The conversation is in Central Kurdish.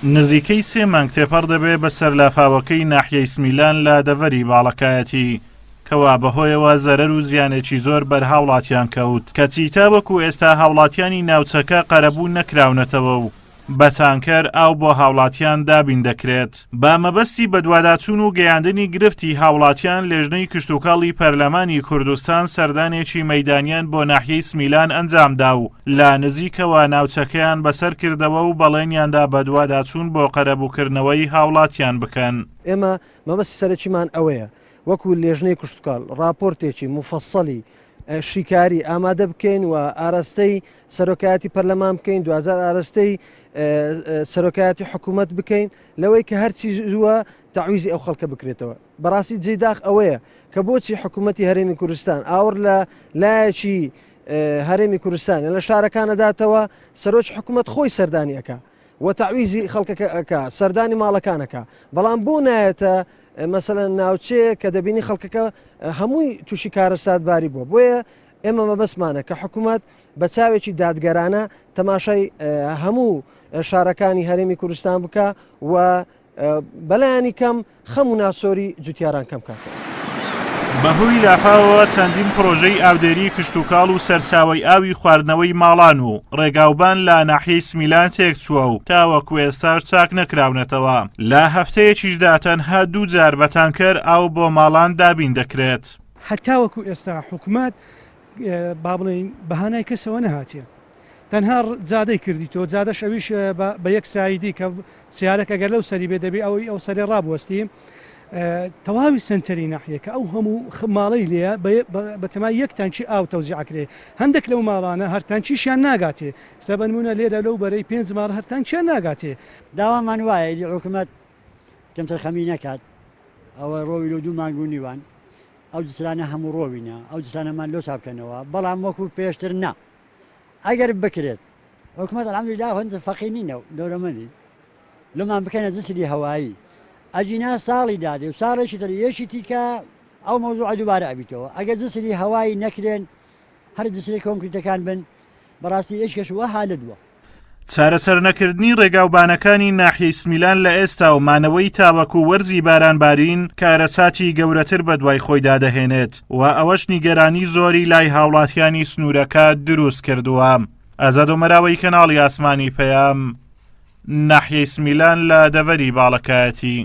نزیکەی 3 مانگ تێپەڕ دەبێت بەسەر لافاوەکەی ناحیەی سمیلان لە دەڤەری باڵەکایەتی کەوا بەهۆیەوە زەرەر و زیانێکی زۆر بەرهاوڵاتیان کەوت کە چیتا وەکو ئێستا هاوڵاتیانی ناوچەکە قەرەبوو نەکراونەتەوە و بە تانکەر ئاو بۆ هاوڵاتیان دابین دەکرێت. با مەبەستی بەدواداچوون و گەیاندنی گرفتی هاوڵاتیان لێژنەی کشتوکاڵی پەرلەمانی کوردستان سەردانێکی مەیدانیان بۆ ناحیەی سمیلان ئەنجامدا و لە نزیکەوە ناوچەکەیان بەسەر کردەوە و بەڵێنیاندا بەدواداچوون بۆ قەرەبووکردنەوەی هاوڵاتیان بکەن. ئێمە مەبەستی سەرەکیمان ئەوەیە وەکو لێژنەی کشتوکاڵ راپۆرتێکی مفەسەڵی شیکاری ئامادە بکەین و ئاراستەی سەرۆکایەتی پەرلەمان بکەین، دوزار ئاراستەی سەرۆکایەتی حکوومەت بکەین لەوەی کە هەرچی زووە تەعویزی ئەو خەڵکە بکرێتەوە. بەڕاستی جێداخ ئەوەیە کە بۆچی حکوومەتی هەرێمی کوردستان ئاور لە لایەکی هەرێمی کوردستان لە شارەکانەداتەوە سەرۆکی حکوومەت خۆی سەردانیەکە و تەعویزی خەڵکەکە سەردانی ماڵەکانەکە، بەڵام بۆ نایەتە مەسەلەن ناوچەیە کە دەبینی خەڵکەکە هەمووی تووشی کارە سادباری بووە. بۆیە ئێمە مەبەسمانە کە حکوومەت بە چاوێکی دادگەرانە تەماشای هەموو شارەکانی هەرێمی کوردستان بکە و بەلایانی کەم خەم و ناسۆری جوتیاران کەم کاکە. بەهۆی لافاوەوە چەندین پرۆژەی ئاودێری کشتوکاڵ و سەرچاوەی ئاوی خواردنەوەی ماڵان و ڕێگاوبان لە ناحیەی سمیلان تێکچووە و تاوەکو ئێستاش چاک نەکراونەتەوە. لە هەفتەیەکیشدا تەنها 2 جار بە تانکەر ئاو بۆ ماڵان دابین دەکرێت. هەتاوەکو ئێستا حکوومەت با بڵێن بەهانای کەسەوە نەهاتیە، تەنها جادەی کردیتەوە، جادە شەویش بە یەک سایدی کە سیارەکە گەر لەو سەری بێ دەبێ ئەو سەری ڕابوەستی تەواوی سنتەری ناحیەکە ئەو هەموو ماڵی لێە بەتەمای یەک تانکی ئاو تەوزیعکرێ. هەندێک لەو ماڵانە هەر تانکیشیان ناگاتێ، سەبەنمونە لێرە لەو بەرەی 5 ماڵ هەر تانکیان ناگاتێ. داوامان وایە حکوومەت کەمتەرخەمی نەکات، ئەوە ڕۆوی لە 2 مانگ و نیوان ئەو جسرانە هەموو ڕۆوینە، ئەو جسرانەمان لۆ چاکەنەوە، بەڵام وەکو پێشتر نا ئەگەر بکرێت حکوومەت الحەمدولیلا هەندە فەقیرینە و دەوڵەمەندی لەمان بکەنە جسری هەوایی ئەجینا ساڵی دادێ و ساڵێکی تر یەشی تیکە ئەو مەوزوع دووبارە ئەبیتەوە. ئەگەر جسری هەوایی نەکرێن هەر جسری کۆنکریتەکان بن بەڕاستی ئێشکەش وە حالدووە. چارەسەر نەکردنی ڕێگاوبانەکانی ناحیەی سمیلان لە ئێستا و مانەوەی تاوەکو وەرزی بارانبارین کارەساتی گەورەتر بە دوای خۆیدا دەهێنێت و ئەوەش نیگەرانی زۆری لای هاوڵاتیانی سنوورەکە دروست کردووە. ئازاد و مەراوەی کەناڵی ئاسمانی پەیام، ناحیەی سمیلان لە دەڤەری باڵەکایەتی.